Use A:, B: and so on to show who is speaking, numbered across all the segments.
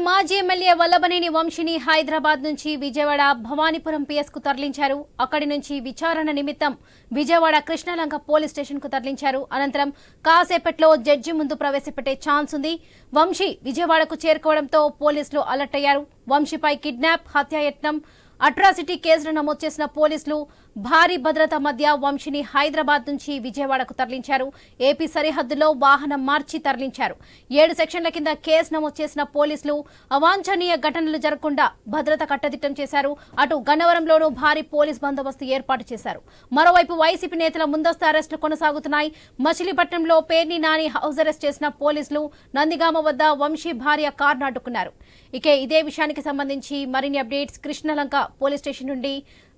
A: మాజీ ఎమ్మెల్యే వల్లభనేని వంశీని హైదరాబాద్ నుంచి విజయవాడ భవానీపురం పిఎస్ కు తరలించారు. అక్కడి నుంచి విచారణ నిమిత్తం విజయవాడ కృష్ణలంక పోలీస్ స్టేషన్ కు తరలించారు. అనంతరం కాసేపట్లో జడ్జి ముందు ప్రవేశపెట్టే ఛాన్స్ ఉంది. వంశీ విజయవాడకు చేరుకోవడంతో పోలీసులు అలర్ట్ అయ్యారు. వంశీపై కిడ్నాప్, హత్యాయత్నం, అట్రాసిటీ కేసులు నమోదు చేసిన పోలీసులు భారీ భద్రత మధ్య వంశీని హైదరాబాద్ నుంచి విజయవాడకు తరలించారు. ఏపీ సరిహద్దులో వాహనం మార్చి తరలించారు. 7 సెక్షన్ల కింద కేసు నమోదు చేసిన పోలీసులు అవాంఛనీయ ఘటనలు జరగకుండా భద్రత కట్టదిట్టం చేశారు. అటు గన్నవరంలోనూ భారీ పోలీస్ బందోబస్తు ఏర్పాటు చేశారు. మరోవైపు వైసీపీ నేతల ముందస్తు అరెస్టులు కొనసాగుతున్నాయి. మచిలీపట్నంలో పేర్ని నాని హౌస్ అరెస్ట్ చేసిన పోలీసులు నందిగామ వద్ద వంశీ భార్య కారును అడ్డుకున్నారు. ఇదే విషయానికి సంబంధించి మరిన్ని అప్డేట్స్ కృష్ణలంక పోలీస్ స్టేషన్ నుండి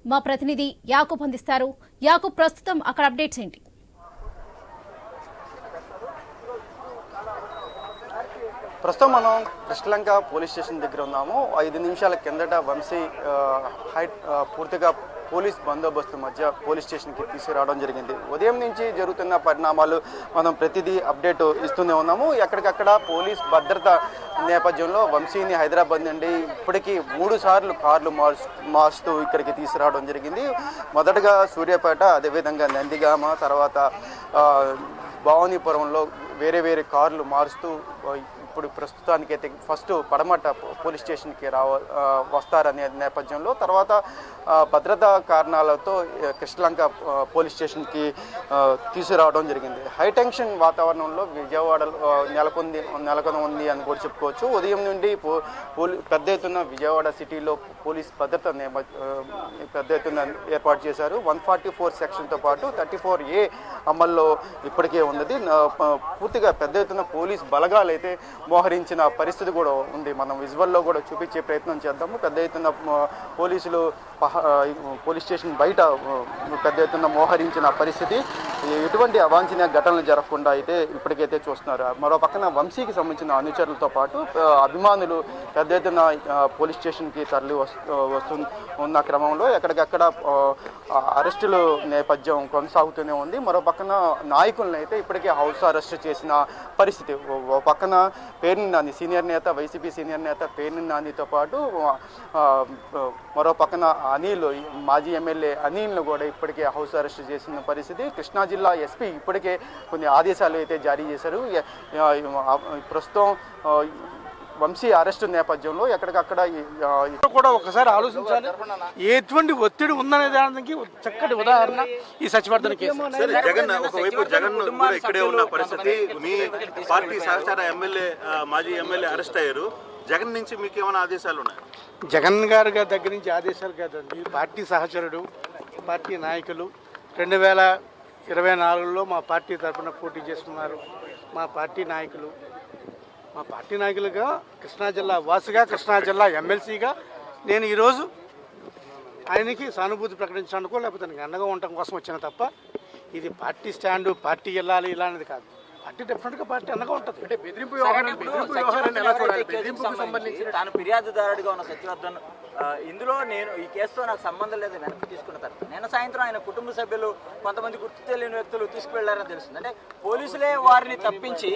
A: మా ప్రతినిధి యాకూబ్ అందిస్తారు. యాకూబ్, ప్రస్తుతం అక్కడ అప్డేట్స్ ఏంటి?
B: ప్రస్తుతం మనం కృష్ణలంక పోలీస్ స్టేషన్ దగ్గర ఉన్నాము. 5 నిమిషాల కిందట వంశీ పూర్తిగా పోలీస్ బందోబస్తు మధ్య పోలీస్ స్టేషన్కి తీసుకురావడం జరిగింది. ఉదయం నుంచి జరుగుతున్న పరిణామాలు మనం ప్రతిదీ అప్డేట్ ఇస్తూనే ఉన్నాము. ఎక్కడికక్కడ పోలీస్ భద్రత నేపథ్యంలో వంశీని హైదరాబాద్ నుండి ఇప్పటికీ 3 సార్లు కార్లు మార్చుతూ ఇక్కడికి తీసుకురావడం జరిగింది. మొదటగా సూర్యాపేట, అదేవిధంగా నందిగామ, తర్వాత భవానీపురంలో వేరే కార్లు మారుస్తూ ఇప్పుడు ప్రస్తుతానికైతే ఫస్ట్ పడమట పోలీస్ స్టేషన్కి వస్తారనే నేపథ్యంలో తర్వాత భద్రతా కారణాలతో కృష్ణలంక పోలీస్ స్టేషన్కి తీసుకురావడం జరిగింది. హైటెన్షన్ వాతావరణంలో విజయవాడలో నెలకొని ఉంది అని కూడా చెప్పుకోవచ్చు. ఉదయం నుండి పెద్ద ఎత్తున విజయవాడ సిటీలో పోలీస్ భద్రత పెద్ద ఎత్తున ఏర్పాటు చేశారు. 144 సెక్షన్తో పాటు 34A అమల్లో ఇప్పటికే ఉన్నది. పూర్తిగా పెద్ద ఎత్తున పోలీస్ బలగాలు అయితే మోహరించిన పరిస్థితి కూడా ఉంది. మనం విజువల్లో కూడా చూపించే ప్రయత్నం చేద్దాము. పెద్ద ఎత్తున పోలీసులు పోలీస్ స్టేషన్ బయట పెద్ద ఎత్తున మోహరించిన పరిస్థితి. ఎటువంటి అవాంఛనీయ ఘటనలు జరగకుండా అయితే ఇప్పటికైతే చూస్తున్నారు. మరో పక్కన వంశీకి సంబంధించిన అనుచరులతో పాటు అభిమానులు పెద్ద ఎత్తున పోలీస్ స్టేషన్కి తరలి ఉన్న క్రమంలో ఎక్కడికక్కడ అరెస్టులు నేపథ్యం కొనసాగుతూనే ఉంది. మరో పక్కన నాయకులను అయితే ఇప్పటికే హౌస్ అరెస్ట్ చేసిన పరిస్థితి. ఓ పక్కన పేర్ని నాని సీనియర్ నేత, వైసీపీ సీనియర్ నేత పేర్ని నానితో పాటు మరో పక్కన అనిల్, మాజీ ఎమ్మెల్యే అనిల్ను కూడా ఇప్పటికే హౌస్ అరెస్ట్ చేసిన పరిస్థితి. కృష్ణా జిల్లా ఎస్పీ ఇప్పటికే కొన్ని ఆదేశాలు అయితే జారీ చేశారు. ప్రస్తుతం వంశీ అరెస్టు నేపథ్యంలో ఎక్కడికక్కడ
C: కూడా ఒకసారి ఆలోచించాలి. ఎటువంటి ఒత్తిడి ఉందనే దానికి చక్కటి ఉదాహరణ ఈ సచివర్ధన కేసు.
D: జగన్ ఒకవైపు జగన్ కూడా ఇక్కడే ఉన్న పరిస్థితి. మీ పార్టీ సహచార ఎమ్మెల్యే, మాజీ ఎమ్మెల్యే అరెస్ట్ అయ్యారు. జగన్ నుంచి మీకు ఏమైనా ఆదేశాలు ఉన్నాయి?
C: జగన్ గారి దగ్గర నుంచి ఆదేశాలు కాదండి, పార్టీ సహచరుడు, పార్టీ నాయకులు 2024లో మా పార్టీ తరఫున పోటీ చేస్తున్నారు. మా పార్టీ నాయకులుగా కృష్ణా జిల్లా వాసిగా, కృష్ణా జిల్లా ఎమ్మెల్సీగా నేను ఈరోజు ఆయనకి సానుభూతి ప్రకటించడానికో లేకపోతే నాకు అండగా ఉండటం కోసం వచ్చిన తప్ప ఇది పార్టీ స్టాండు, పార్టీ వెళ్ళాలి ఇలా అనేది కాదు. పార్టీ డెఫినెట్గా పార్టీ అండగా ఉంటుంది. అంటే
E: తాను ఫిర్యాదుదారుడిగా ఉన్న సత్యవర్ధన్ ఇందులో నేను ఈ కేసుతో నాకు సంబంధం లేదు వెనక్కి తీసుకున్న తర్వాత నేను సాయంత్రం ఆయన కుటుంబ సభ్యులు కొంతమంది గుర్తు తెలియని వ్యక్తులు తీసుకువెళ్లారని తెలుస్తుంది. అంటే పోలీసులే వారిని తప్పించి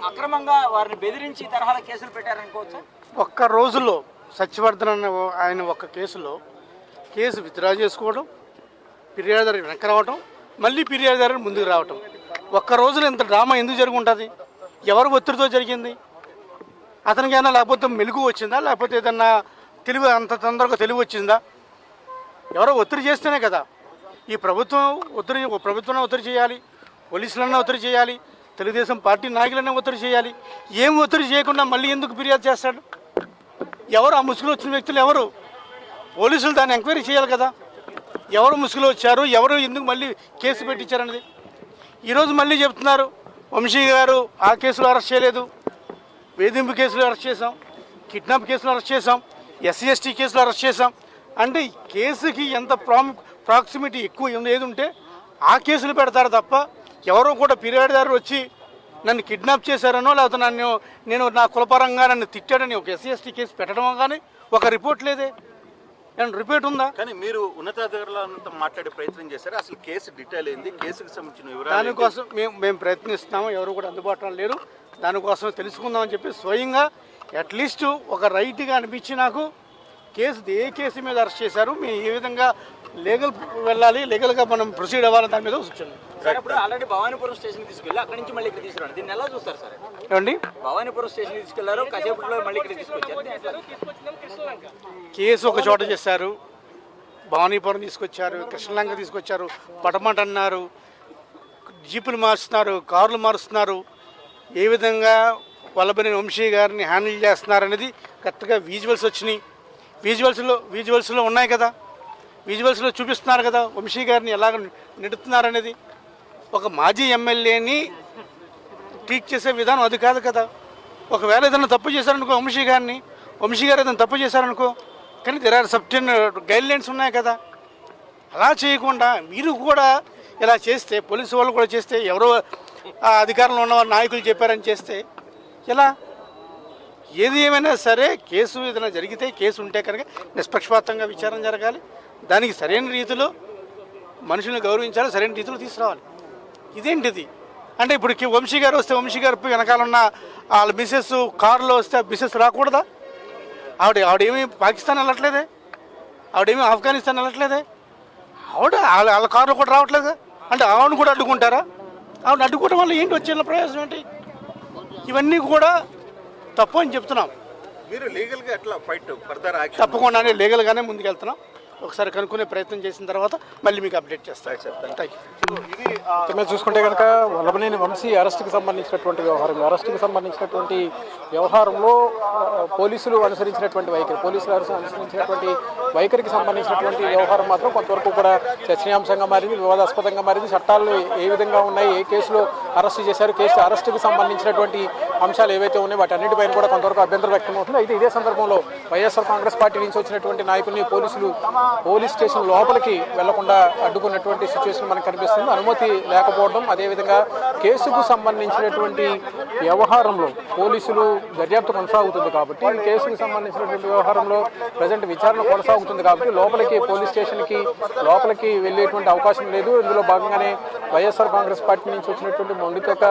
E: అక్రమంగా వారిని బెదిరించి తరహా కేసులు పెట్టారనుకోవచ్చు.
C: ఒక్క రోజులో సత్యవర్ధన్ ఆయన ఒక్క కేసు విత్డ్రా చేసుకోవడం, ఫిర్యాదుదారు వెనక్కి రావటం, మళ్ళీ ఫిర్యాదుదారు ముందుకు రావటం, ఒక్క రోజులో ఇంత డ్రామా ఎందుకు జరిగి ఉంటుంది? ఎవరు ఒత్తిడితో జరిగింది? అతనికైనా లేకపోతే మెలుగు వచ్చిందా, లేకపోతే ఏదన్నా తెలివి అంత తొందరగా తెలివి వచ్చిందా? ఎవరో ఒత్తిడి చేస్తేనే కదా. ఈ ప్రభుత్వం ఒత్తిడి చేయాలి, పోలీసులన్నా ఒత్తిడి చేయాలి, తెలుగుదేశం పార్టీ నాయకులన్నా ఒత్తిడి చేయాలి. ఏం ఒత్తిడి చేయకుండా మళ్ళీ ఎందుకు ఫిర్యాదు చేస్తాడు? ఎవరు ఆ ముసుగులో వచ్చిన వ్యక్తులు ఎవరు? పోలీసులు దాన్ని ఎంక్వైరీ చేయాలి కదా. ఎవరు ముసుగులో వచ్చారు, ఎవరు ఎందుకు మళ్ళీ కేసు పెట్టించారనేది. ఈరోజు మళ్ళీ చెప్తున్నారు వంశీ గారు ఆ కేసులో అరెస్ట్ చేయలేదు, వేధింపు కేసులో అరెస్ట్ చేశాం, కిడ్నాప్ కేసులో అరెస్ట్ చేశాం, SC/ST కేసులో అరెస్ట్ చేశాం. అంటే ఈ కేసుకి ఎంత ప్రాక్సిమిటీ ఎక్కువ ఏది ఉంటే ఆ కేసులు పెడతారు తప్ప ఎవరో కూడా ఫిర్యాదుదారు వచ్చి నన్ను కిడ్నాప్ చేశారనో లేకపోతే నేను నా కులపరంగా నన్ను తిట్టాడని ఒక SC/ST కేసు పెట్టడం కానీ ఒక రిపోర్ట్ లేదే. రిపోర్ట్ ఉందా?
D: కానీ మీరు ఉన్నతాధికారులతో మాట్లాడే ప్రయత్నం చేశారు. అసలు కేసు డీటెయిల్ ఏంది, కేసుకు సంబంధించిన వివరాలు
C: దానికోసం మేము ప్రయత్నిస్తున్నాము. ఎవరు కూడా అందుబాటులో లేరు. దానికోసం తెలుసుకుందామని చెప్పి స్వయంగా అట్లీస్ట్ ఒక రైట్గా అనిపించి నాకు ఏ కేసు మీద అరెస్ట్ చేశారు, మేము ఏ విధంగా లీగల్ వెళ్ళాలి, లీగల్గా మనం ప్రొసీడ్ అవ్వాలి దాని మీద వచ్చింది.
E: సార్ ఇప్పుడు ఆల్రెడీ భవానీపురం స్టేషన్ తీసుకెళ్ళి అక్కడి నుంచి మళ్ళీ ఇక్కడ తీసుకురండి, దీన్ని ఎలా చూస్తారు సార్?
C: ఏమండి,
E: భవానీపురం స్టేషన్ తీసుకెళ్లారు, కాసేపట్లో మళ్ళీ ఇక్కడ తీసుకొచ్చారు.
C: కేసు ఒక చోట చేశారు, భవానీపురం తీసుకొచ్చారు, కృష్ణలంక తీసుకొచ్చారు, పటమట అన్నారు, జీపులు మారుస్తున్నారు, కార్లు మారుస్తున్నారు, ఏ విధంగా వల్లభనేని వంశీ గారిని హ్యాండిల్ చేస్తున్నారనేది కరెక్ట్గా విజువల్స్ వచ్చినాయి. విజువల్స్లో ఉన్నాయి కదా, విజువల్స్లో చూపిస్తున్నారు కదా వంశీ గారిని ఎలాగ నెడుతున్నారనేది. ఒక మాజీ ఎమ్మెల్యేని ట్రీట్ చేసే విధానం అది కాదు కదా. ఒకవేళ ఏదైనా తప్పు చేశారనుకో వంశీ గారు ఏదైనా తప్పు చేశారనుకో, కానీ there are certain guidelines ఉన్నాయి కదా. అలా చేయకుండా మీరు కూడా ఇలా చేస్తే, పోలీసు వాళ్ళు కూడా చేస్తే, ఎవరో అధికారంలో ఉన్న నాయకులు చెప్పారని చేస్తే ఎలా? ఏది ఏమైనా సరే కేసు ఏదైనా జరిగితే, కేసు ఉంటే కనుక నిష్పక్షపాతంగా విచారణ జరగాలి, దానికి సరైన రీతిలో మనుషులను గౌరవించాలి, సరైన రీతిలో తీసుకురావాలి. ఇదేంటిది అంటే ఇప్పుడు వంశీ గారు వస్తే వంశీ గారు వెనకాల ఉన్న వాళ్ళ మిసెస్ కారులో వస్తే ఆ మిసెస్ రాకూడదా? ఆవిడేమీ పాకిస్తాన్ వెళ్ళట్లేదే, ఆవిడేమీ ఆఫ్ఘనిస్తాన్ వెళ్ళట్లేదే, వాళ్ళ కారులో కూడా రావట్లేదా? అంటే ఆవిడని కూడా అడ్డుకుంటారా? ఆవిడ అడ్డుకోవడం వల్ల ఏంటి వచ్చే ప్రయోజనం ఏంటి? ఇవన్నీ కూడా తప్పు అని చెప్తున్నాం.
D: మీరు లీగల్గా ఎట్లా ఫైట్ ఫర్దర్ యాక్షన్?
C: తప్పకుండానే లీగల్గానే ముందుకెళ్తున్నాం. ఒకసారి కనుక్కునే ప్రయత్నం చేసిన తర్వాత మళ్ళీ మీకు అప్డేట్ చేస్తాను. Thank you.
F: మేము చూసుకుంటే కనుక వల్లభనేని వంశీ అరెస్టుకి సంబంధించినటువంటి వ్యవహారంలో పోలీసులు అనుసరించినటువంటి వైఖరికి సంబంధించినటువంటి వ్యవహారం మాత్రం కొంతవరకు కూడా చర్చనీయాంశంగా మారింది, వివాదాస్పదంగా మారింది. చట్టాలు ఏ విధంగా ఉన్నాయి, ఏ కేసులో అరెస్టు చేశారు, అరెస్టుకి సంబంధించినటువంటి అంశాలు ఏవైతే ఉన్నాయో వాటి అన్నిటిపైన కూడా కొంతవరకు అభ్యంతరం వ్యక్తం అవుతుంది. అయితే ఇదే సందర్భంలో వైఎస్ఆర్ కాంగ్రెస్ పార్టీ నుంచి వచ్చినటువంటి నాయకుల్ని పోలీసులు పోలీస్ స్టేషన్ లోపలికి వెళ్లకుండా అడ్డుకున్నటువంటి సిచ్యువేషన్ మనకు కనిపిస్తుంది. అనుమతి లేకపోవడం, అదేవిధంగా కేసుకు సంబంధించినటువంటి వ్యవహారంలో పోలీసులు దర్యాప్తు కొనసాగుతుంది కాబట్టి, ఈ కేసుకు సంబంధించినటువంటి వ్యవహారంలో ప్రజెంట్ విచారణ కొనసాగుతుంది కాబట్టి పోలీస్ స్టేషన్కి లోపలికి వెళ్ళేటువంటి అవకాశం లేదు. ఇందులో భాగంగానే వైఎస్ఆర్ కాంగ్రెస్ పార్టీ నుంచి వచ్చినటువంటి మొండితక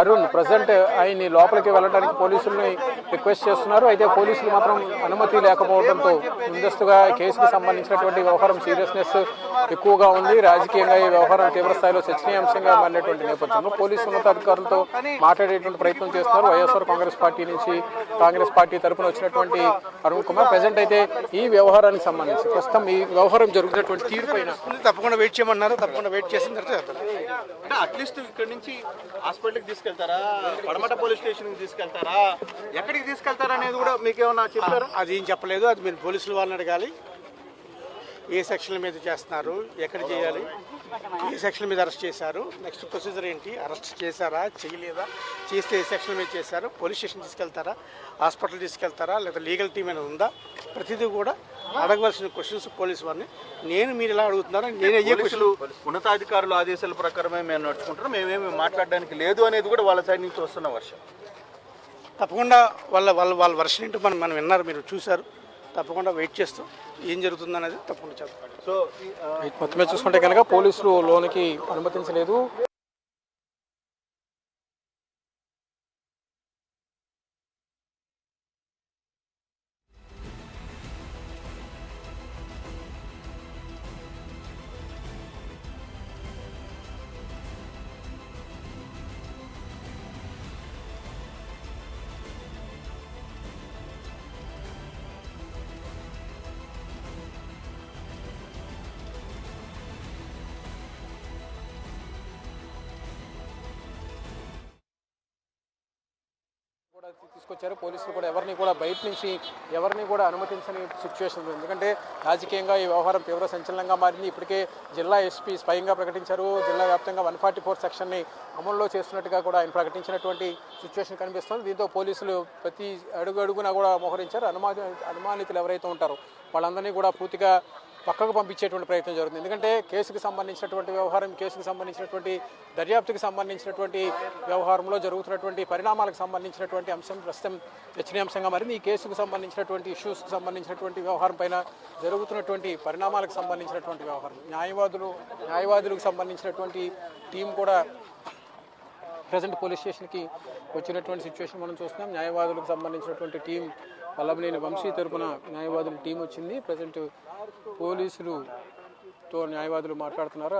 F: అరుణ్ ప్రజెంట్ ఆయన్ని లోపలికి వెళ్ళడానికి పోలీసుల్ని రిక్వెస్ట్ చేస్తున్నారు. అయితే పోలీసులు మాత్రం అనుమతి లేకపోవడంతో ముందస్తుగా కేసుకు సంబంధించినటువంటి వ్యవహారం సీరియస్నెస్ ఎక్కువగా ఉంది. రాజకీయంగా ఈ వ్యవహారం తీవ్రస్థాయిలో చర్చనీయాంశంగా మారినటువంటి నేపథ్యంలో పోలీసు ఉన్నతాధికారులతో మాట్లాడేటువంటి ప్రయత్నం చేస్తున్నారు. వైఎస్ఆర్ కాంగ్రెస్ పార్టీ తరఫున వచ్చినటువంటి అరుణ్ కుమార్ ప్రజెంట్ అయితే ఈ వ్యవహారానికి సంబంధించి ప్రస్తుతం ఈ వ్యవహారం జరుగుతున్నటువంటి తీరు పైన
C: తప్పకుండా వెయిట్ చేయమన్నారు. తప్పకుండా వెయిట్ చేసిన తర్వాత
D: అంటే అట్లీస్ట్ ఇక్కడ నుంచి హాస్పిటల్కి తీసుకెళ్తారా, పడమట పోలీస్ స్టేషన్కి తీసుకెళ్తారా, ఎక్కడికి తీసుకెళ్తారా అనేది కూడా మీకు ఏమన్నా చెప్పారా?
C: అది ఏం చెప్పలేదు. అది మీరు పోలీసుల వాళ్ళని అడగాలి. ఏ సెక్షన్ల మీద చేస్తున్నారు, ఎక్కడ చేయాలి, ఏ సెక్షన్ మీద అరెస్ట్ చేశారు, నెక్స్ట్ ప్రొసీజర్ ఏంటి, అరెస్ట్ చేశారా చేయలేదా, చేస్తే ఏ సెక్షన్ మీద చేశారు, పోలీస్ స్టేషన్ తీసుకెళ్తారా, హాస్పిటల్ తీసుకెళ్తారా, లేదా లీగల్ టీం అనేది ఉందా, ప్రతిదీ కూడా అడగవలసిన క్వశ్చన్స్ పోలీసు వారిని. మీరు ఇలా అడుగుతున్నారా, నేను అయ్యే క్వశ్చన్లు
D: ఉన్నతాధికారుల ఆదేశాల ప్రకారమే మేము నడుచుకుంటున్నాం, మేమేమి మాట్లాడడానికి లేదు అనేది కూడా వాళ్ళ సైడ్ నుంచి వస్తున్న వర్షం.
C: తప్పకుండా వాళ్ళ వర్షన్ ఏంటో మనం విన్నారు, మీరు చూశారు. తప్పకుండా వెయిట్ చేస్తూ ఏం జరుగుతుందనేది తప్పకుండా చెప్తాను.
F: సో మొత్తమే చూసుకుంటే కనుక పోలీసులు లోనికి అనుమతించలేదు. తీసుకొచ్చారు పోలీసులు కూడా. ఎవరిని కూడా బయట నుంచి ఎవరిని కూడా అనుమతించని సిచ్యువేషన్ ఉంది. ఎందుకంటే రాజకీయంగా ఈ వ్యవహారం తీవ్ర సంచలనంగా మారింది. ఇప్పటికే జిల్లా ఎస్పీ స్వయంగా ప్రకటించారు. జిల్లా వ్యాప్తంగా 144 సెక్షన్ని అమల్లో చేస్తున్నట్టుగా కూడా ఆయన ప్రకటించినటువంటి సిచ్యువేషన్ కనిపిస్తుంది. దీంతో పోలీసులు ప్రతి అడుగున కూడా మోహరించారు. అనుమానితులు ఎవరైతే ఉంటారో వాళ్ళందరినీ కూడా పూర్తిగా పక్కకు పంపించేటువంటి ప్రయత్నం జరుగుతుంది. ఎందుకంటే కేసుకు సంబంధించినటువంటి వ్యవహారం, కేసుకు సంబంధించినటువంటి దర్యాప్తుకు సంబంధించినటువంటి వ్యవహారంలో జరుగుతున్నటువంటి పరిణామాలకు సంబంధించినటువంటి అంశం ప్రస్తుతం చర్చనీయాంశంగా మారింది. ఈ కేసుకు సంబంధించినటువంటి ఇష్యూస్కి సంబంధించినటువంటి వ్యవహారం పైన జరుగుతున్నటువంటి పరిణామాలకు సంబంధించినటువంటి వ్యవహారం, న్యాయవాదులకు సంబంధించినటువంటి టీం కూడా ప్రజెంట్ పోలీస్ స్టేషన్కి వచ్చినటువంటి సిచ్యువేషన్ మనం చూస్తున్నాం. న్యాయవాదులకు సంబంధించినటువంటి టీం వల్లభనేని వంశీ తరపున న్యాయవాదుల టీం వచ్చింది. ప్రజెంట్ పోలీసులతో న్యాయవాదులు మాట్లాడుతున్నారు.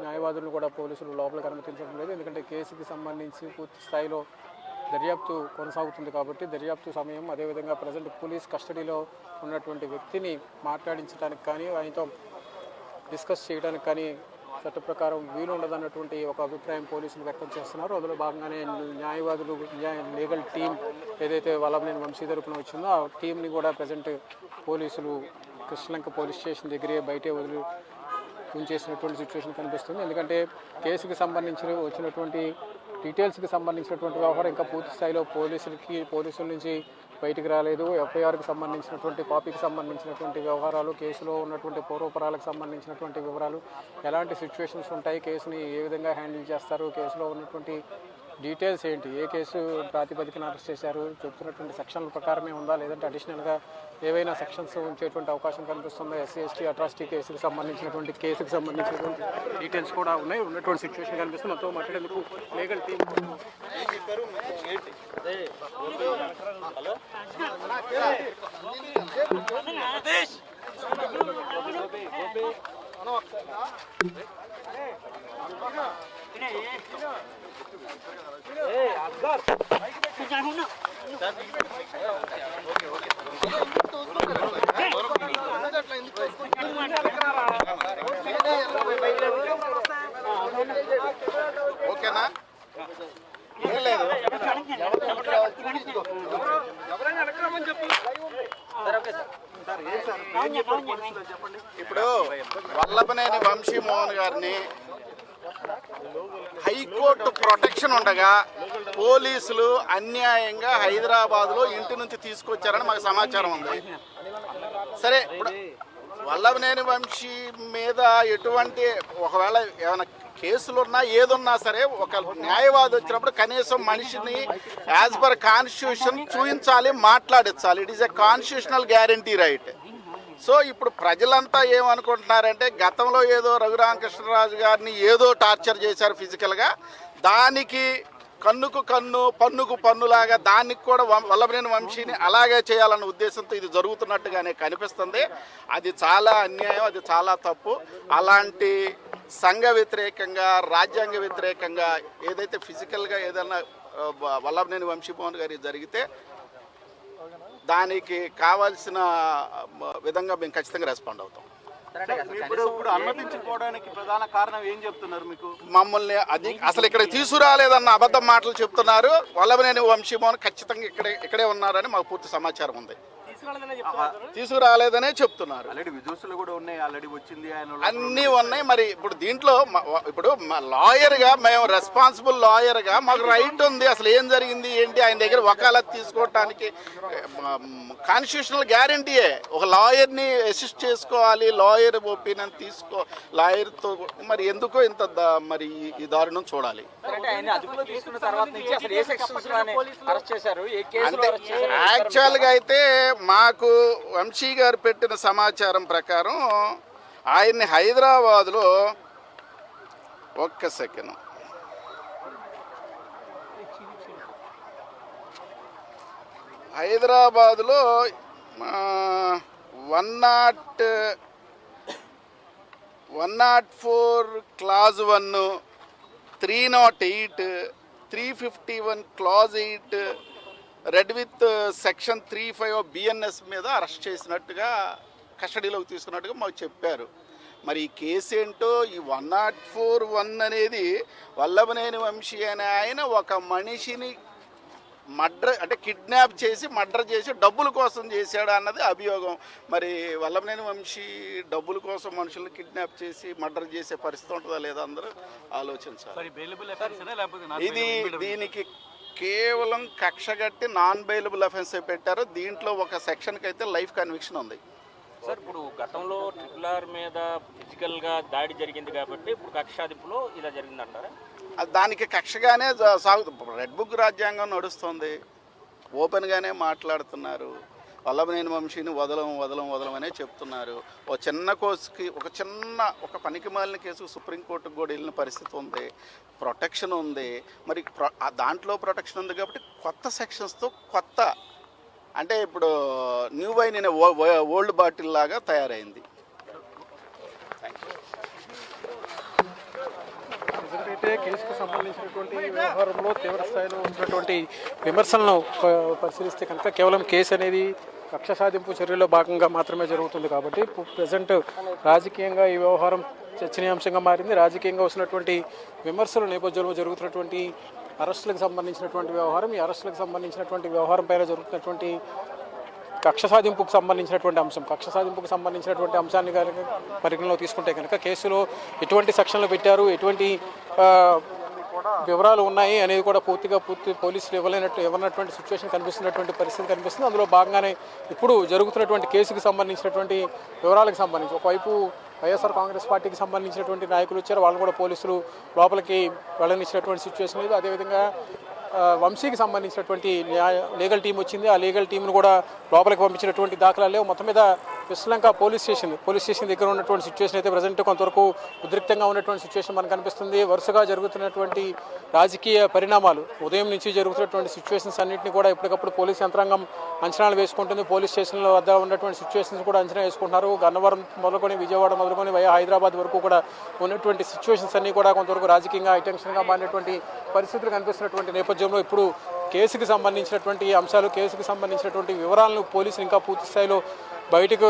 F: న్యాయవాదులను కూడా పోలీసులు లోపలికి అనుమతించడం లేదు, ఎందుకంటే కేసుకి సంబంధించి పూర్తి స్థాయిలో దర్యాప్తు కొనసాగుతుంది కాబట్టి దర్యాప్తు సమయం, అదేవిధంగా ప్రజెంట్ పోలీస్ కస్టడీలో ఉన్నటువంటి వ్యక్తిని మాట్లాడించడానికి కానీ ఆయనతో డిస్కస్ చేయడానికి కానీ చట్ట ప్రకారం వీలు ఉండదన్నటువంటి ఒక అభిప్రాయం పోలీసులు వ్యక్తం చేస్తున్నారు. అందులో భాగంగానే న్యాయవాదులు లీగల్ టీం ఏదైతే వల్లభనేని వంశీ తరపున వచ్చిందో ఆ టీంని కూడా ప్రజెంట్ పోలీసులు కృష్ణలంక పోలీస్ స్టేషన్ దగ్గరే బయటే వదిలి ఉంచేసినటువంటి సిచ్యువేషన్ కనిపిస్తుంది. ఎందుకంటే కేసుకి సంబంధించి వచ్చినటువంటి డీటెయిల్స్కి సంబంధించినటువంటి వ్యవహారం ఇంకా పూర్తి స్థాయిలో పోలీసుల నుంచి బయటికి రాలేదు. ఎఫ్ఐఆర్కి సంబంధించినటువంటి కాపీకి సంబంధించినటువంటి వ్యవహారాలు, కేసులో ఉన్నటువంటి పూర్వపరాలకు సంబంధించినటువంటి వివరాలు, ఎలాంటి సిచ్యువేషన్స్ ఉంటాయి, కేసుని ఏ విధంగా హ్యాండిల్ చేస్తారు, కేసులో ఉన్నటువంటి డీటెయిల్స్ ఏంటి, ఏ కేసు ప్రాతిపదికన అరెస్ట్ చేశారు, చెప్తున్నటువంటి సెక్షన్ల ప్రకారమే ఉందా లేదంటే అడిషనల్గా ఏవైనా సెక్షన్స్ ఉంచేటువంటి అవకాశం కనిపిస్తుందా, ఎస్సీ ఎస్టీ అట్రాసిటీ కేసుకి సంబంధించినటువంటి డీటెయిల్స్ కూడా ఉన్నాయి. ఉన్నటువంటి సిచ్యువేషన్ కనిపిస్తుంది. మొత్తం మాట్లాడేందుకు లీగల్ టీం
C: ఓకేనా? ఏం లేదు. ఇప్పుడు వల్లభనేని వంశీ మోహన్ గారిని హైకోర్టు ప్రొటెక్షన్ ఉండగా పోలీసులు అన్యాయంగా హైదరాబాద్లో ఇంటి నుంచి తీసుకొచ్చారని మాకు సమాచారం ఉంది. సరే, ఇప్పుడు వల్లభనేని వంశీ మీద ఎటువంటి ఒకవేళ ఏమైనా కేసులు ఉన్నా ఏదున్నా సరే ఒక న్యాయవాది వచ్చినప్పుడు కనీసం మనిషిని యాజ్ పర్ కాన్స్టిట్యూషన్ చూపించాలి, మాట్లాడించాలి. It is a constitutional guarantee right. So ఇప్పుడు ప్రజలంతా ఏమనుకుంటున్నారంటే గతంలో ఏదో రఘురామకృష్ణరాజు గారిని ఏదో టార్చర్ చేశారు ఫిజికల్గా, దానికి కన్నుకు కన్ను పన్నుకు పన్నులాగా దానికి కూడా వల్లభనేని వంశీని అలాగే చేయాలన్న ఉద్దేశంతో ఇది జరుగుతున్నట్టుగానే కనిపిస్తుంది. అది చాలా అన్యాయం, అది చాలా తప్పు. అలాంటి సంఘ వ్యతిరేకంగా, రాజ్యాంగ వ్యతిరేకంగా ఏదైతే ఫిజికల్గా ఏదైనా వల్లభనేని వంశీమోహన్ గారికి జరిగితే దానికి కావాల్సిన విధంగా మేము ఖచ్చితంగా రెస్పాండ్ అవుతాం.
D: ఇప్పుడు అనుమతించుకోవడానికి ప్రధాన కారణం ఏం చెప్తున్నారు మీకు?
C: మమ్మల్ని అది అసలు ఇక్కడ తీసుకురాలేదన్న అబద్ధం మాటలు చెప్తున్నారు. వల్లభనేని వంశీమోహన్ ఖచ్చితంగా ఇక్కడే ఉన్నారని మాకు పూర్తి సమాచారం ఉంది. తీసుకురాలేదనే చెప్తున్నారు.
D: ఆల్రెడీ విజువల్స్ కూడా ఉన్నాయి, ఆల్రెడీ వచ్చింది,
C: అన్నీ ఉన్నాయి. మరి ఇప్పుడు దీంట్లో ఇప్పుడు లాయర్గా మేము రెస్పాన్సిబుల్ లాయర్గా మాకు రైట్ ఉంది. అసలు ఏం జరిగింది ఏంటి ఆయన దగ్గర వకాలత్ తీసుకోవటానికి కాన్స్టిట్యూషనల్ గ్యారంటీయే. ఒక లాయర్ని అసిస్ట్ చేసుకోవాలి, లాయర్ ఒపీనియన్ లాయర్తో మరి ఎందుకో ఇంత మరి ఈ దారుణం చూడాలి. యాక్చువల్గా అయితే మాకు వంశీ గారు పెట్టిన సమాచారం ప్రకారం ఆయన్ని హైదరాబాద్లో ఒక్క సెకండ్ హైదరాబాద్లో 104 clause 1, 308, 351 clause 8 red with section 35 BNS మీద అరెస్ట్ చేసినట్టుగా కస్టడీలోకి తీసుకున్నట్టుగా మాకు చెప్పారు. మరి ఈ కేసు ఏంటో, ఈ 104(1) అనేది వల్లభనేని వంశీ అనే ఆయన ఒక మనిషిని కిడ్నాప్ చేసి మర్డర్ చేసి డబ్బుల కోసం చేశాడు అన్నది అభియోగం. మరి వల్లభనేని వంశీ డబ్బుల కోసం మనుషుల్ని కిడ్నాప్ చేసి మర్డర్ చేసే పరిస్థితి ఉంటుందా లేదా అందరూ ఆలోచించాలి. దీనికి కేవలం కక్షగట్టి నాన్ బెయిలబుల్ అఫెన్స్ పెట్టారు. దీంట్లో ఒక సెక్షన్కి అయితే లైఫ్ కన్విక్షన్ ఉంది.
G: సార్, ఇప్పుడు గతంలో RRR మీద ఫిజికల్గా దాడి జరిగింది కాబట్టి ఇప్పుడు కక్షాదింపులో ఇలా జరిగిందంటారా?
C: దానికి కక్షగానే సాగుతుంది. రెడ్ బుక్ రాజ్యాంగం నడుస్తుంది, ఓపెన్గానే మాట్లాడుతున్నారు.
H: వల్లభనేని వంశీని వదలం అనే చెప్తున్నారు. ఒక పనికి మాలిన కేసు సుప్రీంకోర్టుకు కూడా వెళ్ళిన పరిస్థితి ఉంది. ప్రొటెక్షన్ ఉంది. మరి దాంట్లో ప్రొటెక్షన్ ఉంది కాబట్టి కొత్త సెక్షన్స్తో అంటే ఇప్పుడు న్యూ వైన్ అనే ఓల్డ్ బాటిల్ లాగా తయారైంది.
F: అయితే కేసుకు సంబంధించినటువంటి వ్యవహారంలో తీవ్ర స్థాయిలో ఉన్నటువంటి విమర్శలను పరిశీలిస్తే కనుక కేవలం కేసు అనేది కక్ష సాధింపు చర్యల్లో భాగంగా మాత్రమే జరుగుతుంది కాబట్టి ప్రజెంట్ రాజకీయంగా ఈ వ్యవహారం చర్చనీయాంశంగా మారింది. రాజకీయంగా వస్తున్నటువంటి విమర్శల నేపథ్యంలో జరుగుతున్నటువంటి అరెస్టులకు సంబంధించినటువంటి వ్యవహారం, ఈ అరెస్టులకు సంబంధించినటువంటి వ్యవహారం పైన జరుగుతున్నటువంటి కక్ష సాధింపుకు సంబంధించినటువంటి అంశాన్ని కనుక పరిగణలో తీసుకుంటే కనుక కేసులో ఎటువంటి సెక్షన్లు పెట్టారు, ఎటువంటి వివరాలు ఉన్నాయి అనేది కూడా పూర్తి పోలీసులు ఇవ్వనటువంటి సిచ్యువేషన్ కనిపిస్తున్నటువంటి పరిస్థితి కనిపిస్తుంది. అందులో భాగంగానే ఇప్పుడు జరుగుతున్నటువంటి కేసుకు సంబంధించినటువంటి వివరాలకు సంబంధించి ఒకవైపు వైఎస్ఆర్ కాంగ్రెస్ పార్టీకి సంబంధించినటువంటి నాయకులు వచ్చారు, వాళ్ళు కూడా పోలీసులు లోపలికి వెళ్ళనిచ్చినటువంటి సిచ్యువేషన్ లేదు. అదేవిధంగా వంశీకి సంబంధించినటువంటి లీగల్ టీం వచ్చింది, ఆ లీగల్ టీంను కూడా లోపలికి పంపించినటువంటి దాఖలాలు లేవు. మొత్తం మీద శ్రీలంక పోలీస్ స్టేషన్ దగ్గర ఉన్నటువంటి సిచ్యువేషన్ అయితే ప్రజెంట్ కొంతవరకు ఉద్రిక్తంగా ఉన్నటువంటి సిచ్యువేషన్ మనకు కనిపిస్తుంది. వరుసగా జరుగుతున్నటువంటి రాజకీయ పరిణామాలు, ఉదయం నుంచి జరుగుతున్నటువంటి సిచ్యువేషన్స్ అన్నింటినీ కూడా ఎప్పటికప్పుడు పోలీస్ యంత్రాంగం అంచనాలు వేసుకుంటుంది. పోలీస్ స్టేషన్ల వద్ద ఉన్నటువంటి సిచ్యువేషన్స్ కూడా అంచనా వేసుకుంటున్నారు. గన్నవరం మొదలుకొని విజయవాడ మొదలుకొని హైదరాబాద్ వరకు కూడా ఉన్నటువంటి సిచ్యువేషన్స్ అన్నీ కూడా కొంతవరకు రాజకీయంగా హైటెన్షన్గా మారినటువంటి పరిస్థితులు కనిపిస్తున్నటువంటి నేపథ్యంలో ఇప్పుడు కేసుకు సంబంధించినటువంటి అంశాలు, కేసుకు సంబంధించినటువంటి వివరాలను పోలీసులు ఇంకా పూర్తి స్థాయిలో బయటకు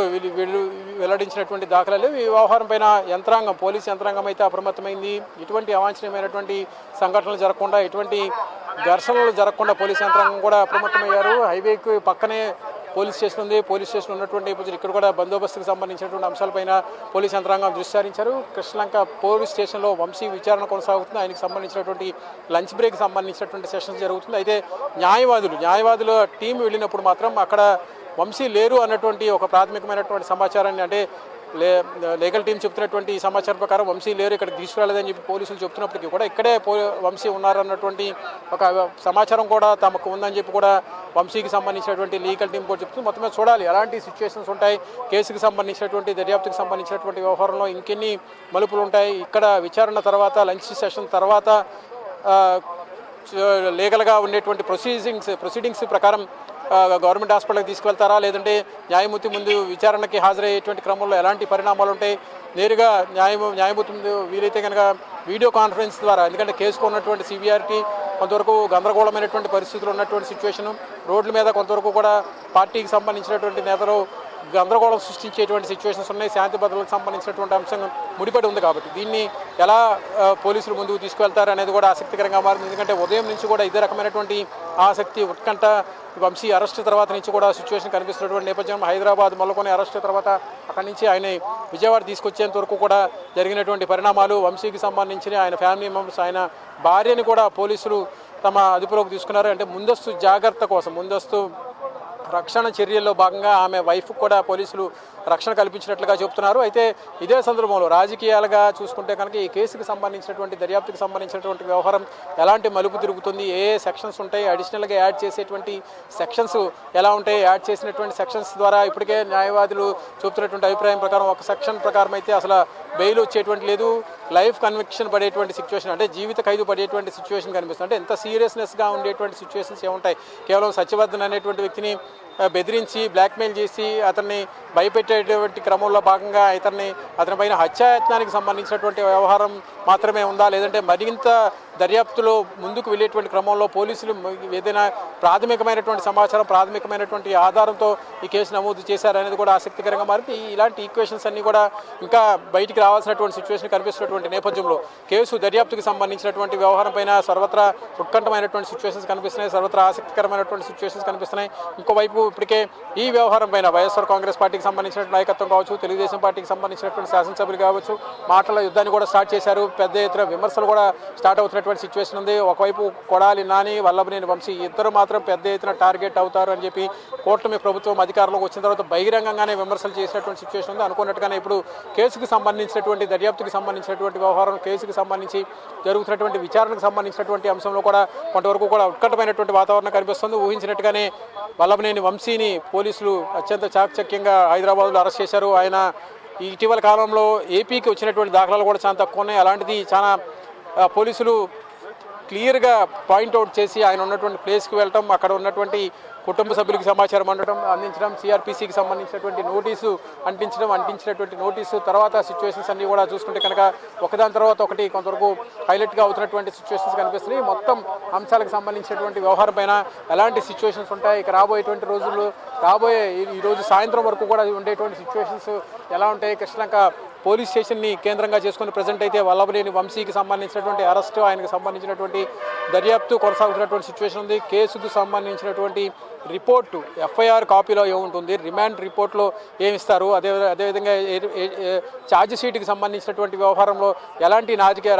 F: వెల్లడించినటువంటి దాఖలాలు. ఈ వ్యవహారం పైన పోలీస్ యంత్రాంగం అయితే అప్రమత్తమైంది. ఎటువంటి అవాంఛనీయమైనటువంటి సంఘటనలు జరగకుండా, ఎటువంటి ఘర్షణలు జరగకుండా పోలీస్ యంత్రాంగం కూడా అప్రమత్తమయ్యారు. హైవేకి పక్కనే పోలీస్ స్టేషన్ ఉంది. పోలీస్ స్టేషన్ ఉన్నటువంటి ఇక్కడ కూడా బందోబస్తుకు సంబంధించినటువంటి అంశాలపైన పోలీస్ యంత్రాంగం దృష్టి సారించారు. శ్రీలంక పోలీస్ స్టేషన్లో వంశీ విచారణ కొనసాగుతుంది. ఆయనకు సంబంధించినటువంటి లంచ్ బ్రేక్ సంబంధించినటువంటి సెషన్స్ జరుగుతుంది. అయితే న్యాయవాదుల టీం వెళ్ళినప్పుడు మాత్రం అక్కడ వంశీ లేరు అన్నటువంటి ఒక ప్రాథమికమైనటువంటి సమాచారాన్ని, అంటే లీగల్ టీం చెప్తున్నటువంటి సమాచారం ప్రకారం వంశీ లేరు, ఇక్కడికి తీసుకురాలేదని చెప్పి పోలీసులు చెప్తున్నప్పటికీ కూడా ఇక్కడే వంశీ ఉన్నారన్నటువంటి ఒక సమాచారం కూడా తమకు ఉందని చెప్పి కూడా వంశీకి సంబంధించినటువంటి లీగల్ టీం కూడా చెప్తుంది. మొత్తమే చూడాలి ఎలాంటి సిచ్యువేషన్స్ ఉంటాయి, కేసుకు సంబంధించినటువంటి దర్యాప్తుకు సంబంధించినటువంటి వ్యవహారంలో ఇంకెన్ని మలుపులు ఉంటాయి, ఇక్కడ విచారణ తర్వాత లంచ్ సెషన్ తర్వాత లీగల్గా ఉండేటువంటి ప్రొసీడింగ్స్ ప్రకారం గవర్నమెంట్ హాస్పిటల్కి తీసుకువెళ్తారా, లేదంటే న్యాయమూర్తి ముందు విచారణకి హాజరయ్యేటువంటి క్రమంలో ఎలాంటి పరిణామాలు ఉంటాయి, నేరుగా న్యాయమూర్తి ముందు వీలైతే కనుక వీడియో కాన్ఫరెన్స్ ద్వారా, ఎందుకంటే కేసుకు ఉన్నటువంటి సివియారిటీ కొంతవరకు గందరగోళమైనటువంటి పరిస్థితులు ఉన్నటువంటి సిచ్యువేషను, రోడ్ల మీద కొంతవరకు కూడా పార్టీకి సంబంధించినటువంటి నేతలు గందరగోళం సృష్టించేటువంటి సిచ్యువేషన్స్ ఉన్నాయి. శాంతి భద్రతలకు సంబంధించినటువంటి అంశం ముడిపడి ఉంది కాబట్టి దీన్ని ఎలా పోలీసులు ముందుకు తీసుకువెళ్తారు అనేది కూడా ఆసక్తికరంగా మారింది. ఎందుకంటే ఉదయం నుంచి కూడా ఇదే రకమైనటువంటి ఆసక్తి, ఉత్కంఠ వంశీ అరెస్ట్ తర్వాత నుంచి కూడా సిచ్యువేషన్ కనిపిస్తున్నటువంటి నేపథ్యం. హైదరాబాద్ మొదలుకొని అరెస్ట్ తర్వాత అక్కడి నుంచి ఆయన విజయవాడ తీసుకొచ్చేంత వరకు కూడా జరిగినటువంటి పరిణామాలు, వంశీకి సంబంధించిన ఆయన ఫ్యామిలీ మెంబర్స్, ఆయన భార్యని కూడా పోలీసులు తమ అదుపులోకి తీసుకున్నారు. అంటే ముందస్తు జాగ్రత్త కోసం, ముందస్తు రక్షణ చర్యల్లో భాగంగా ఆమె వైఫ్ కూడా పోలీసులు రక్షణ కల్పించినట్లుగా చెబుతున్నారు. అయితే ఇదే సందర్భంలో రాజకీయాలుగా చూసుకుంటే కనుక ఈ కేసుకు సంబంధించినటువంటి దర్యాప్తుకు సంబంధించినటువంటి వ్యవహారం ఎలాంటి మలుపు తిరుగుతుంది, ఏ సెక్షన్స్ ఉంటాయి, అడిషనల్గా యాడ్ చేసేటువంటి సెక్షన్స్ ఎలా ఉంటాయి, యాడ్ చేసినటువంటి సెక్షన్స్ ద్వారా ఇప్పటికే న్యాయవాదులు చెబుతున్నటువంటి అభిప్రాయం ప్రకారం ఒక సెక్షన్ ప్రకారం అయితే అసలు బెయిల్ వచ్చేటువంటి లేదు, లైఫ్ కన్విక్షన్ పడేటువంటి సిచ్యువేషన్, అంటే జీవిత ఖైదు పడేటువంటి సిచ్యువేషన్ కనిపిస్తుంది. అంటే ఎంత సీరియస్నెస్గా ఉండేటువంటి సిచ్యువేషన్స్ ఏముంటాయి, కేవలం సత్యవర్ధన్ అనేటువంటి వ్యక్తిని బెదిరించి బ్లాక్మెయిల్ చేసి అతన్ని భయపెట్టేటువంటి క్రమంలో భాగంగా అతని పైన హత్యాయత్నానికి సంబంధించినటువంటి వ్యవహారం మాత్రమే ఉందా, లేదంటే మరింత దర్యాప్తులో ముందుకు వెళ్ళేటువంటి క్రమంలో పోలీసులు ఏదైనా ప్రాథమికమైనటువంటి సమాచారం, ప్రాథమికమైనటువంటి ఆధారంతో ఈ కేసు నమోదు చేశారనేది కూడా ఆసక్తికరంగా మారింది. ఇలాంటి ఈక్వేషన్స్ అన్నీ కూడా ఇంకా బయటికి రావాల్సినటువంటి సిచ్యువేషన్ కనిపిస్తున్నటువంటి నేపథ్యంలో కేసు దర్యాప్తుకు సంబంధించినటువంటి వ్యవహారం పైన సర్వత్రా ఉత్కంఠమైనటువంటి సిచ్యువేషన్స్ కనిపిస్తున్నాయి, సర్వత్రా ఆసక్తికరమైనటువంటి సిచ్యువేషన్స్ కనిపిస్తున్నాయి. ఇంకోవైపు ఇప్పటికే ఈ వ్యవహారం పైన వైఎస్ఆర్ కాంగ్రెస్ పార్టీకి సంబంధించిన నాయకత్వం కావచ్చు, తెలుగుదేశం పార్టీకి సంబంధించినటువంటి శాసనసభ్యులు కావచ్చు మాటల యుద్ధాన్ని కూడా స్టార్ట్ చేశారు. పెద్ద ఎత్తున విమర్శలు కూడా స్టార్ట్ అవుతున్నటువంటి సంబంధించినటువంటి సిచ్యువేషన్ ఉంది. ఒకవైపు కొడాలి నాని, వల్లభనేని వంశీ ఇద్దరు మాత్రం పెద్ద ఎత్తున టార్గెట్ అవుతారు అని చెప్పి కూటమి ప్రభుత్వం అధికారంలోకి వచ్చిన తర్వాత బహిరంగంగానే విమర్శలు చేసినటువంటి సిచ్యువేషన్ ఉంది. అనుకున్నట్టుగానే ఇప్పుడు కేసుకు సంబంధించినటువంటి దర్యాప్తుకి సంబంధించినటువంటి వ్యవహారం, కేసుకు సంబంధించి జరుగుతున్నటువంటి విచారణకు సంబంధించినటువంటి అంశంలో కూడా కొంతవరకు కూడా ఉత్కంఠమైనటువంటి వాతావరణం కనిపిస్తుంది. ఊహించినట్టుగానే వల్లభనేని వంశీని పోలీసులు అత్యంత చాకచక్యంగా హైదరాబాద్లో అరెస్ట్ చేశారు. ఆయన ఇటీవల కాలంలో ఏపీకి వచ్చినటువంటి దాఖలాలు కూడా చాలా తక్కువ ఉన్నాయి. అలాంటిది చాలా పోలీసులు క్లియర్గా పాయింట్అవుట్ చేసి ఆయన ఉన్నటువంటి ప్లేస్కి వెళ్ళటం, అక్కడ ఉన్నటువంటి కుటుంబ సభ్యులకు సమాచారం అందించడం, సిఆర్పిసికి సంబంధించినటువంటి నోటీసు అంటించినటువంటి నోటీసు తర్వాత సిచ్యువేషన్స్ అన్నీ కూడా చూసుకుంటే కనుక ఒకదాని తర్వాత ఒకటి కొంతవరకు హైలైట్గా అవుతున్నటువంటి సిచ్యువేషన్స్ కనిపిస్తున్నాయి. మొత్తం అంశాలకు సంబంధించినటువంటి వ్యవహారం పైన ఎలాంటి సిచ్యువేషన్స్ ఉంటాయి, ఇక రాబోయేటువంటి రోజుల్లో ఈరోజు సాయంత్రం వరకు కూడా ఉండేటువంటి సిచ్యువేషన్స్ ఎలా ఉంటాయి, కృష్ణలంక పోలీస్ స్టేషన్ని కేంద్రంగా చేసుకుని ప్రజెంట్ అయితే వల్లభనేని వంశీకి సంబంధించినటువంటి అరెస్టు, ఆయనకు సంబంధించినటువంటి దర్యాప్తు కొనసాగుతున్నటువంటి సిచ్యువేషన్ ఉంది. కేసుకు సంబంధించినటువంటి రిపోర్టు ఎఫ్ఐఆర్ కాపీలో ఏముంటుంది, రిమాండ్ రిపోర్ట్లో ఏమిస్తారు, అదేవిధంగా ఛార్జ్ షీట్కి సంబంధించినటువంటి వ్యవహారంలో ఎలాంటి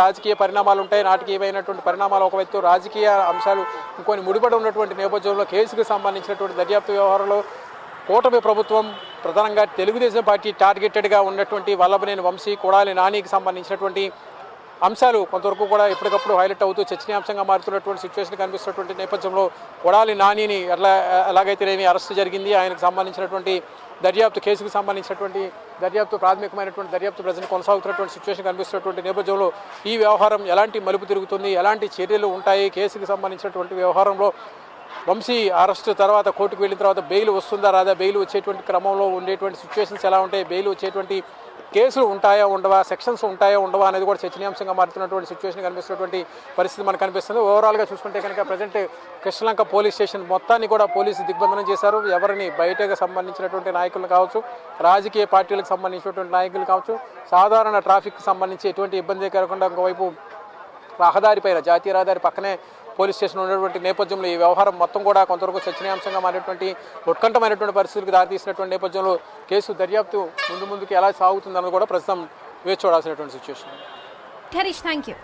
F: రాజకీయ పరిణామాలు ఉంటాయి, నాటకీయమైనటువంటి పరిణామాలు ఒకవైపు, రాజకీయ అంశాలు ఇంకొని ముడిపడి ఉన్నటువంటి నేపథ్యంలో కేసుకు సంబంధించినటువంటి దర్యాప్తు వ్యవహారంలో కూటమి ప్రభుత్వం ప్రధానంగా తెలుగుదేశం పార్టీ టార్గెటెడ్గా ఉన్నటువంటి వల్లభనేని వంశీ, కొడాలి నానికి సంబంధించినటువంటి అంశాలు కొంతవరకు కూడా ఎప్పటికప్పుడు హైలైట్ అవుతూ చర్చనీయాంశంగా మారుతున్నటువంటి సిచ్యువేషన్ కనిపిస్తున్నటువంటి నేపథ్యంలో కొడాలి నానిని ఎలాగైతేనేమి అరెస్ట్ జరిగింది, ఆయనకు సంబంధించినటువంటి దర్యాప్తు, కేసుకు సంబంధించినటువంటి ప్రాథమికమైనటువంటి దర్యాప్తు ప్రజెంట్ కొనసాగుతున్నటువంటి సిచ్యువేషన్ కనిపిస్తున్నటువంటి నేపథ్యంలో ఈ వ్యవహారం ఎలాంటి మలుపు తిరుగుతుంది, ఎలాంటి చర్యలు ఉంటాయి, కేసుకు సంబంధించినటువంటి వ్యవహారంలో వంశీ అరెస్ట్ తర్వాత కోర్టుకు వెళ్ళిన తర్వాత బెయిల్ వస్తుందా రాదా, బెయిల్ వచ్చేటువంటి క్రమంలో ఉండేటువంటి సిచ్యువేషన్స్ ఎలా ఉంటాయి, బెయిల్ వచ్చేటువంటి కేసులు ఉంటాయా ఉండవా, సెక్షన్స్ ఉంటాయా ఉండవా అనేది కూడా చర్చనీయాంశంగా మారుతున్నటువంటి సిచ్యువేషన్ కనిపిస్తున్నటువంటి పరిస్థితి మనకు కనిపిస్తుంది. ఓవరాల్గా చూసుకుంటే కనుక ప్రజెంట్ కృష్ణలంక పోలీస్ స్టేషన్ మొత్తాన్ని కూడా పోలీసు దిగ్బంధనం చేశారు. ఎవరిని బయటకు సంబంధించినటువంటి నాయకులు కావచ్చు, రాజకీయ పార్టీలకు సంబంధించినటువంటి నాయకులు కావచ్చు, సాధారణ ట్రాఫిక్కి సంబంధించి ఎటువంటి ఇబ్బంది కలగకుండా ఇంకోవైపు రహదారిపైన, జాతీయ రహదారి పక్కనే పోలీస్ స్టేషన్ ఉన్నటువంటి నేపథ్యంలో ఈ వ్యవహారం మొత్తం కూడా కొంతవరకు చర్చనీయాంశంగా మారినటువంటి ఉత్కంఠమైనటువంటి పరిస్థితులకు దారితీసినటువంటి నేపథ్యంలో కేసు దర్యాప్తు ముందుకు ఎలా సాగుతుందన్నది కూడా ప్రస్తుతం వేచి చూడాల్సినటువంటి సిచ్యువేషన్.
A: Harish, thank you.